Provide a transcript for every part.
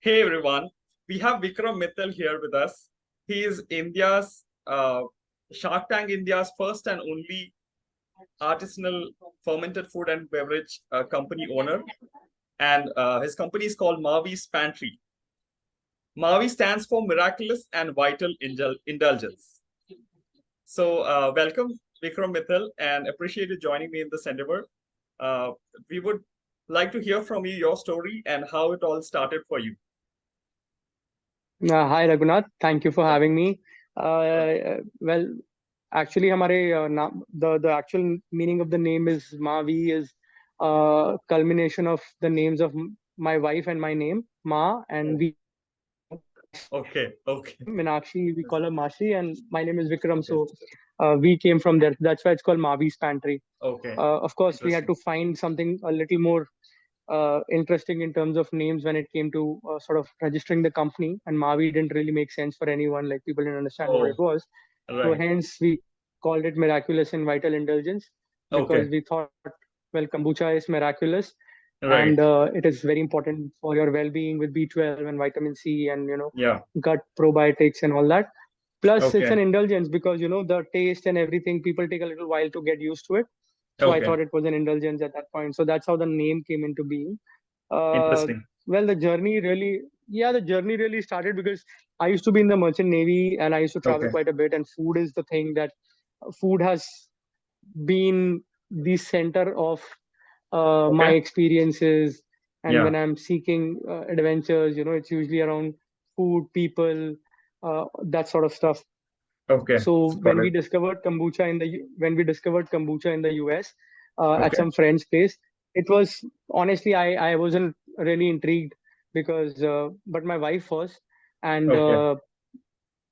Hey everyone, we have Vikram Mittal here with us. He is India's Shark Tank India's first and only artisanal fermented food and beverage company owner, and his company is called MAVI's Pantry. MAVI stands for Miraculous and Vital Indulgence. So, welcome Vikram Mittal, and appreciate you joining me in this endeavor. We would like to hear from you your story and how it all started for you. Hi Raghunath, thank you for Yeah. having me. Well, actually, the actual meaning of the name is Mavi is culmination of the names of my wife and my name, Ma, and we Okay, okay, Meenakshi, we call her Mashi, and my name is Vikram. okay, So we came from there. That's why it's called Mavi's Pantry. okay. Of course, we had Interesting. to find something a little more interesting in terms of names when it came to sort of registering the company. And Mavi didn't really make sense for anyone. Like people didn't understand what it Oh, was. So right. hence we called it Miraculous and Vital Indulgence because Okay, we thought, well, kombucha is miraculous and right. it is very important for your well-being with B12 and vitamin C and Yeah. gut probiotics and all that. Plus, it's Okay, an indulgence because the taste and everything. People take a little while to get used to it. So I okay. thought it was an indulgence at that point. So that's how the name came into being. Uh, Interesting. well, the journey really started because I used to be in the merchant navy and I used to travel Okay, quite a bit. And food is the thing that food has been the center of my okay. experiences. And Yeah. when I'm seeking adventures, it's usually around food, people, that sort of stuff. Okay, So got it. when we discovered kombucha in the US at Okay, some friend's place, it was honestly I wasn't really intrigued because but my wife was, and okay.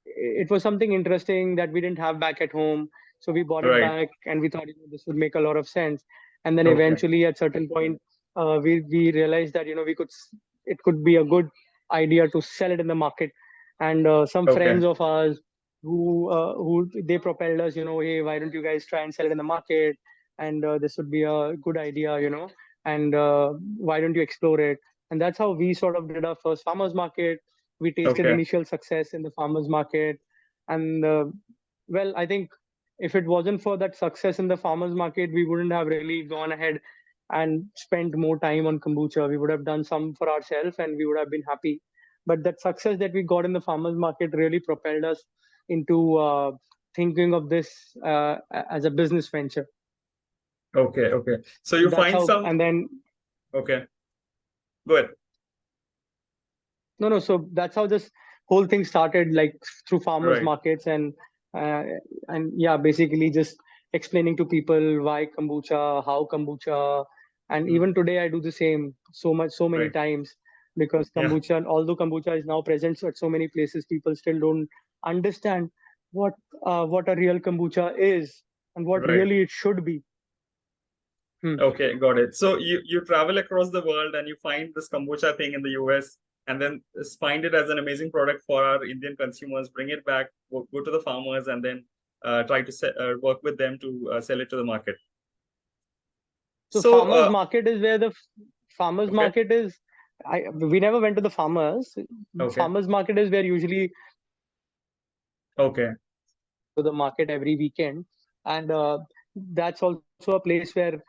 it was something interesting that we didn't have back at home. So we bought it Right. back, and we thought this would make a lot of sense. And then Okay, eventually, at certain point, we realized that it could be a good idea to sell it in the market. And some okay, friends of ours who they propelled us, hey, why don't you guys try and sell it in the market? And this would be a good idea, and why don't you explore it? And that's how we sort of did our first farmers market. We tasted okay, initial success in the farmers market, and well, I think if it wasn't for that success in the farmers market, we wouldn't have really gone ahead and spent more time on kombucha. We would have done some for ourselves and we would have been happy. But that success that we got in the farmers market really propelled us into thinking of this as a business venture. okay, okay. So So you that's find how, some, and then okay, good. no, so that's how this whole thing started, like through farmers Right. markets uh, and yeah, basically just explaining to people why kombucha, how kombucha, and Mm, even today I do the same so many right. times because Yeah, although kombucha is now present at so many places, people still don't understand what what a real kombucha is and what right. really it should be. Hmm. Okay, got it. So you travel across the world and you find this kombucha thing in the US and then find it as an amazing product for our Indian consumers, bring it back, go to the farmers, and then try to work with them to sell it to the market. So So, farmers market is where the farmers okay, market is. We never went to the farmers. okay, Farmers market is where usually okay, to the market every weekend, and that's also a place where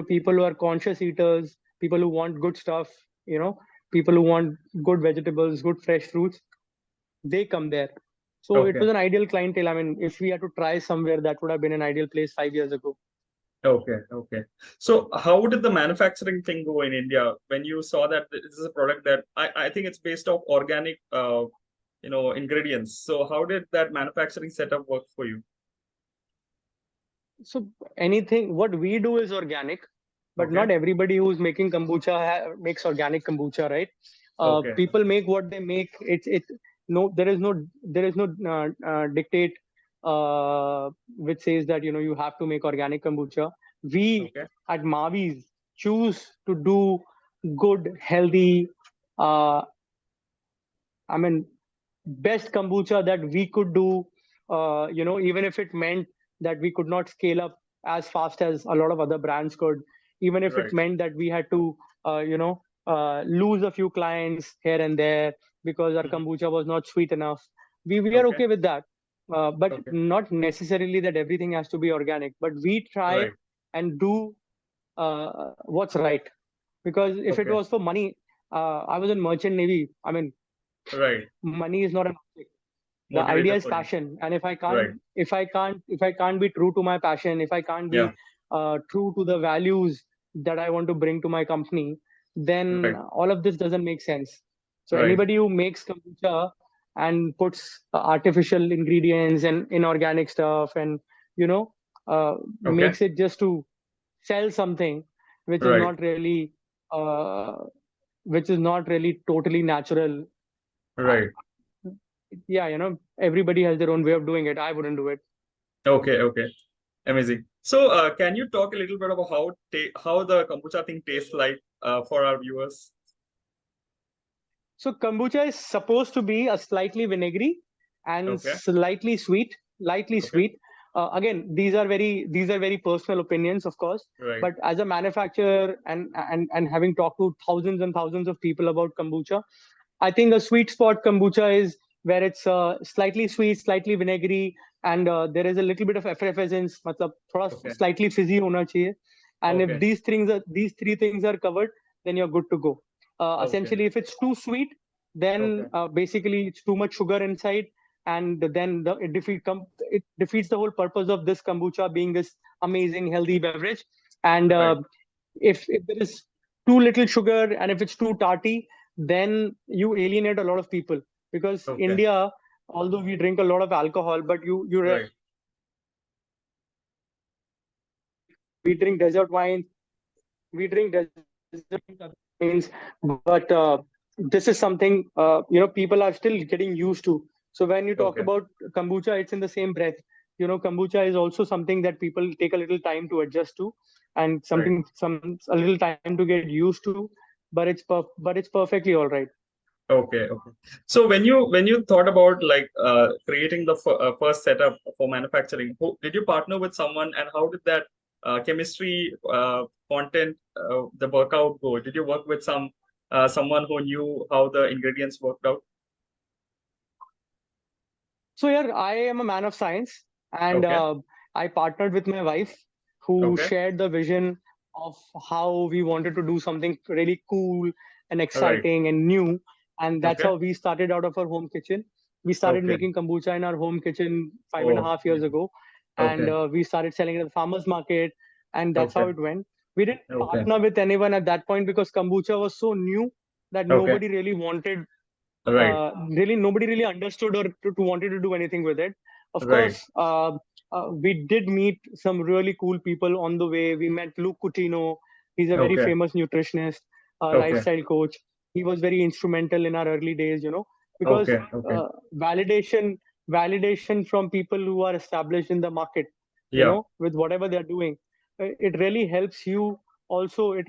people who are conscious eaters, people who want good stuff, you know, people who want good vegetables, good fresh fruits, they come there. So it okay, was an ideal clientele. I mean, if we had to try somewhere, that would have been an ideal place 5 years ago. okay, okay. So, how did the manufacturing thing go in India when you saw that this is a product that I think it's based off organic, ingredients. So, how did that manufacturing setup work for you? So anything what we do is organic, but Okay, not everybody who's making kombucha makes organic kombucha, right? okay, People make what they make. It's no there is no dictate which says that you have to make organic kombucha. We okay, at Mavi's choose to do good, healthy. Uh, I mean, best kombucha that we could do, even if it meant that we could not scale up as fast as a lot of other brands could, even if it right, meant that we had to, lose a few clients here and there because our kombucha was not sweet enough. We are okay with that, but not necessarily that everything has to be organic. But we try and do what's right, because if it was for money, I was in merchant navy. I mean, money is not an object. The idea is passion, and if I can't be true to my passion, if I can't be true to the values that I want to bring to my company, then all of this doesn't make sense. So anybody who makes kombucha and puts artificial ingredients and inorganic stuff, and makes it just to sell something which is not really uh, totally natural. Everybody has their own way of doing it. I wouldn't do it. Okay. Amazing. So, can you talk a little bit about how the kombucha thing tastes like for our viewers? So kombucha is supposed to be a slightly vinegary and slightly sweet, lightly sweet. Again, these are very personal opinions, of course. But as a manufacturer and having talked to thousands and thousands of people about kombucha, I think a sweet spot kombucha is where it's slightly sweet, slightly vinegary, and there is a little bit of effervescence, matlab thoda slightly fizzy hona chahiye. And if these three things are covered, then you're good to go. Essentially, if it's too sweet, then basically it's too much sugar inside, and then it defeats the whole purpose of this kombucha being this amazing healthy beverage. And if there is too little sugar and if it's too tarty, then you alienate a lot of people, because India, although we drink a lot of alcohol, but we drink desert wines, we drink desert wines, but this is something people are still getting used to. So when you talk about kombucha, it's in the same breath. Kombucha is also something that people take a little time to adjust to, and a little time to get used to. But it's perfectly all right. Okay. So when you thought about like creating the first setup for manufacturing, did you partner with someone, and how did that chemistry, content, the workout go? Did you work with someone who knew how the ingredients worked out? So here I am a man of science, and I partnered with my wife, who shared the vision of how we wanted to do something really cool and exciting and new. And that's how we started out of our home kitchen. We started making kombucha in our home kitchen 5.5 years ago. And we started selling it at the farmer's market. And that's how it went. We didn't partner with anyone at that point because kombucha was so new that nobody really wanted, nobody really understood or wanted to do anything with it. Of course, we did meet some really cool people on the way. We met Luke Coutinho. He's a very famous nutritionist, lifestyle coach. He was very instrumental in our early days, because validation from people who are established in the market, with whatever they're doing, it really helps you. Also, it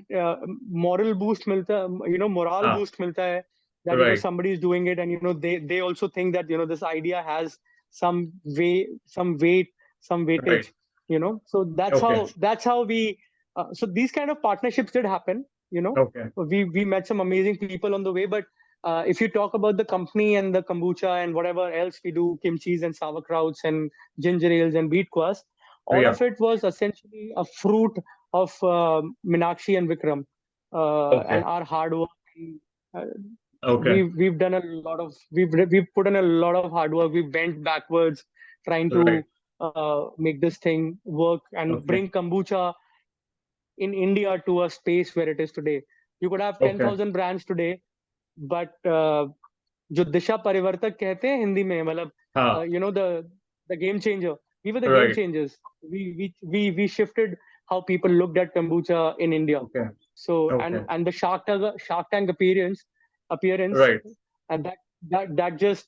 moral boost milta, morale boost milta hai, that somebody is doing it, and they also think that this idea has some weight, some weightage, So that's how we. So these kind of partnerships did happen. We met some amazing people on the way. But if you talk about the company and the kombucha and whatever else we do, kimchis and sauerkrauts and ginger ales and beet kvass, all of it was essentially a fruit of Meenakshi and Vikram and our hard work. We've done a lot of we've put in a lot of hard work. We bent backwards trying to make this thing work and bring kombucha in India to a space where it is today. You could have 10,000 brands today, but जो दिशा परिवर्तक कहते हैं हिंदी में, मतलब the game changer. We were the game changers. We shifted how people looked at kombucha in India. So and the Shark Tank appearance, and that just,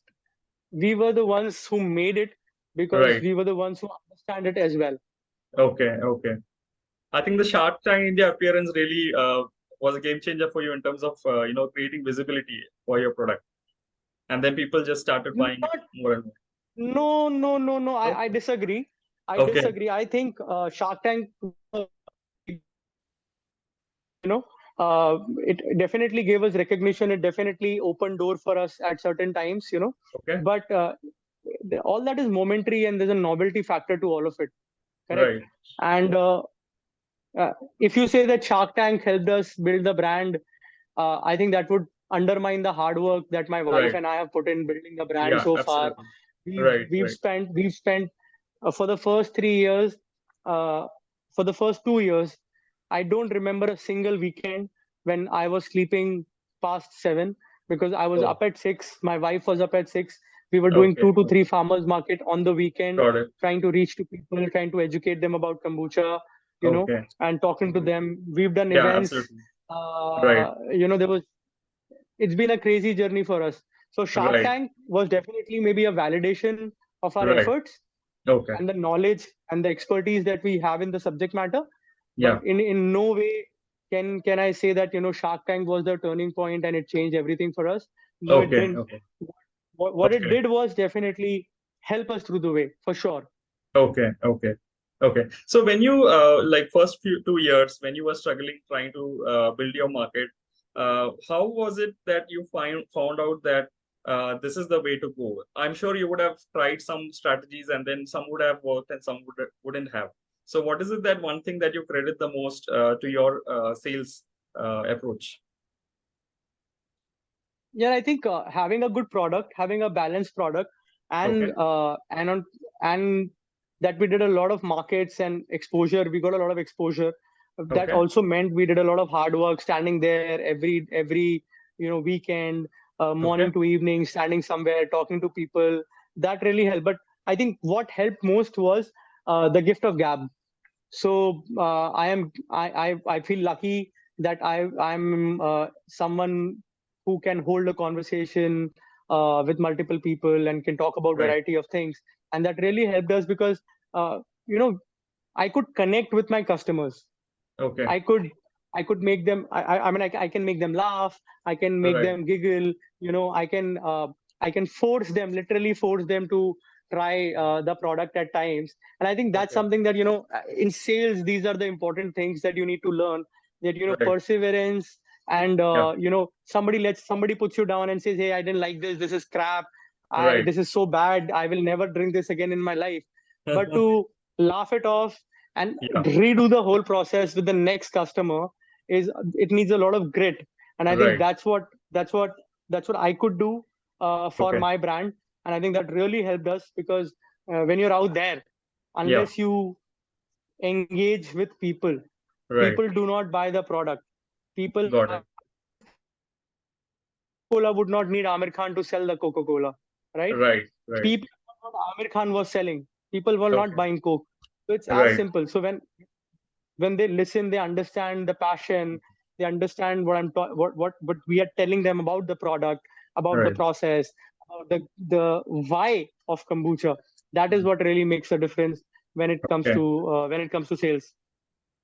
we were the ones who made it, because we were the ones who understand it as well. Okay. I think the Shark Tank India appearance really was a game changer for you in terms of creating visibility for your product, and then people just started buying it more and more. No. I disagree. I think Shark Tank, it definitely gave us recognition. It definitely opened door for us at certain times, Okay. but all that is momentary, and there's a novelty factor to all of it. Correct. Right. And if you say that Shark Tank helped us build the brand, I think that would undermine the hard work that my wife Right. and I have put in building the brand Yeah, so far. absolutely. We've Right. we've Right. spent for the first 3 years, for the first 2 years, I don't remember a single weekend when I was sleeping past 7, because I was Oh, up at 6. My wife was up at 6. We were doing okay. 2 to 3 farmers market on the weekend, Got it. trying to reach to people, trying to educate them about kombucha, Okay. and talking to them. We've done Yeah, events. absolutely. Right. It's been a crazy journey for us. So Shark Right. Tank was definitely maybe a validation of our Right. efforts Okay. and the knowledge and the expertise that we have in the subject matter. Yeah. But in no way can I say that Shark Tank was the turning point and it changed everything for us. No, it Okay. didn't. Okay. What it Okay. did was definitely help us through the way, for sure. Okay. Okay. Okay. So when you like first few 2 years when you were struggling trying to build your market, how was it that you found out that this is the way to go? I'm sure you would have tried some strategies and then some would have worked and some wouldn't have. So what is it that one thing that you credit the most to your sales approach? Yeah, I think having a good product, having a balanced product, Okay. and that we did a lot of markets and exposure. We got a lot of exposure. That Okay. also meant we did a lot of hard work, standing there every weekend, Okay. morning to evening, standing somewhere, talking to people. That really helped. But I think what helped most was the gift of gab. So I feel lucky that I'm someone who can hold a conversation with multiple people and can talk about Right. variety of things, and that really helped us because uh, you know I could connect with my customers. Okay. I could make them. I can make them laugh. I can make Right. them giggle. I can force them, literally force them to try the product at times. And I think that's Okay. something that in sales, these are the important things that you need to learn. That Right. perseverance, and Yeah. somebody puts you down and says, "Hey, I didn't like this. This is crap. Right. This is so bad. I will never drink this again in my life." But to laugh it off and Yeah. redo the whole process with the next customer, it needs a lot of grit. And I think Right. that's what I could do for Okay. my brand. And I think that really helped us because when you're out there, Yeah. unless you engage with people, Right. people do not buy the product. People Got it. Coca-Cola would not need Amir Khan to sell the Coca-Cola, right? Right. Right. People what Amir Khan was selling. People were not Okay. buying Coke. So it's as Right. simple. So when they listen, they understand the passion, they understand what we are telling them about the product, about the Right. process, about the why of kombucha. That is what really makes a difference Okay. when it comes to sales.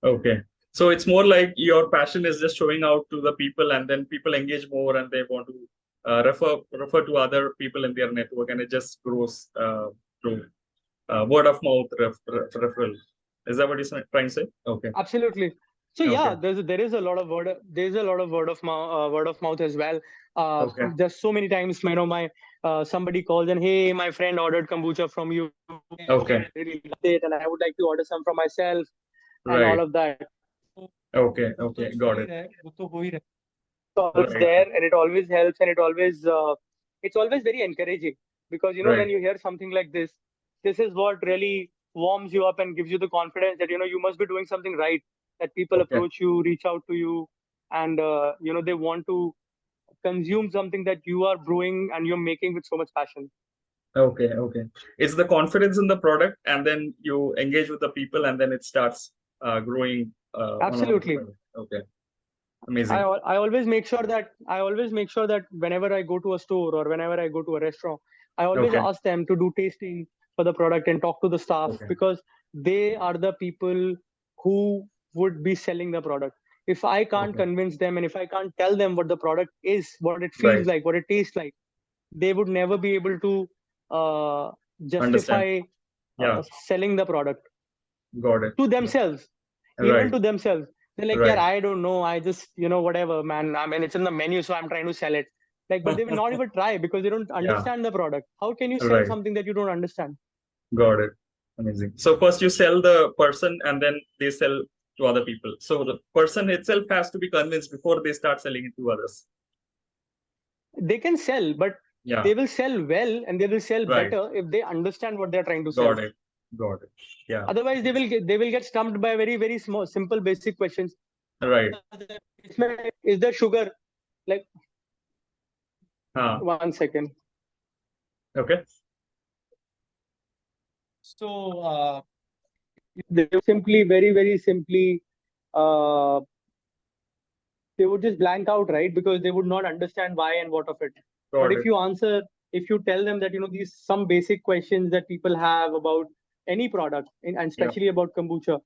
Okay. So it's more like your passion is just showing out to the people, and then people engage more, and they want to refer to other people in their network, and it just grows through word of mouth referral. Is that what you're trying to say? Okay. Absolutely. So Okay. yeah, there is a lot of word of mouth as well. Okay. There's so many times my somebody calls and, "Hey, my friend ordered kombucha from you. Okay. I really loved it, and I would like to order some for myself," and all Right. of that. Okay. Okay. Got it. Always Right. there, and it always helps, and it's always very encouraging because Right. when you hear something like this is what really warms you up and gives you the confidence that you must be doing something right. That people Okay. approach you, reach out to you, and they want to consume something that you are brewing and you're making with so much passion. Okay, okay. It's the confidence in the product, and then you engage with the people, and then it starts growing on all the Absolutely. time. Okay, I amazing. I always make sure that whenever I go to a store or whenever I go to a restaurant, I always Okay, ask them to do tasting for the product and talk to the staff okay, because they are the people who would be selling the product. If I can't okay. convince them and if I can't tell them what the product is, what it feels Right. like, what it tastes like, they would never be able to uh, Understand. justify Yeah, selling the product got it. to Got it. themselves, even Right. to themselves. They're like, Right. yeah, I don't know. I just, whatever, man. I mean, it's in the menu, so I'm trying to sell it. Like, but they will not even try because they don't Yeah. understand the product. How can you sell Right. something that you don't understand? Got it. Amazing. So first you sell the person and then they sell to other people. So the person itself has to be convinced before they start selling it to others. They can sell, but Yeah. they will sell well and they will sell Right. better if they understand what they're trying to sell. Got it. Got it. Yeah. Otherwise, they will get stumped by very, very small, simple, basic questions. Right. Is there sugar? Like, Huh. 1 second. Okay. So they would simply, very, very simply, uh, they would just blank out, right? Because they would not understand why and what of it. Got But it. if you tell them that, these some basic questions that people have about any product, and especially about kombucha,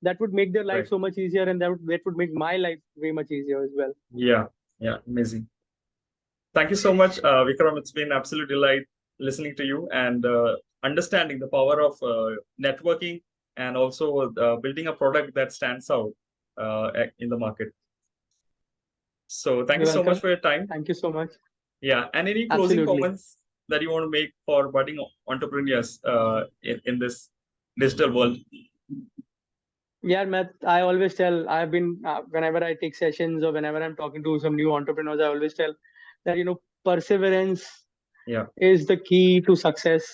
that would make their life Right. so much easier, and that would make my life way much easier as well. Yeah. Yeah. Amazing. Thank you so much, Vikram. It's been absolute delight listening to you and understanding the power of networking and also building a product that stands out in the market. So thank you You're so much welcome. for your time. Thank you so much. Yeah. And any closing Absolutely. comments that you want to make for budding entrepreneurs in this digital world? Yeah, Matt, I always tell, I've been, whenever I take sessions or whenever I'm talking to some new entrepreneurs, I always tell that, perseverance Yeah. is the key to success.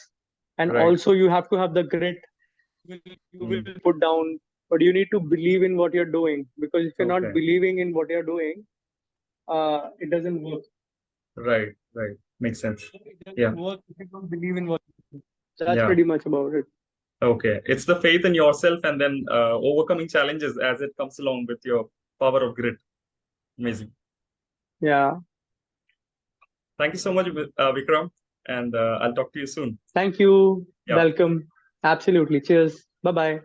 And Right. also you have to have the grit you will put down, but you need to believe in what you're doing, because if you're not Okay. believing in what you're doing, it doesn't work. Right. Right. Makes sense. It doesn't Yeah. work if you don't believe in what you're doing. So that's Yeah. pretty much about it. Okay. It's the faith in yourself and then overcoming challenges as it comes along with your power of grit. Amazing. Yeah. Thank you so much, Vikram. And I'll talk to you soon. Thank you. Yeah. Welcome. Absolutely. Cheers. Bye-bye.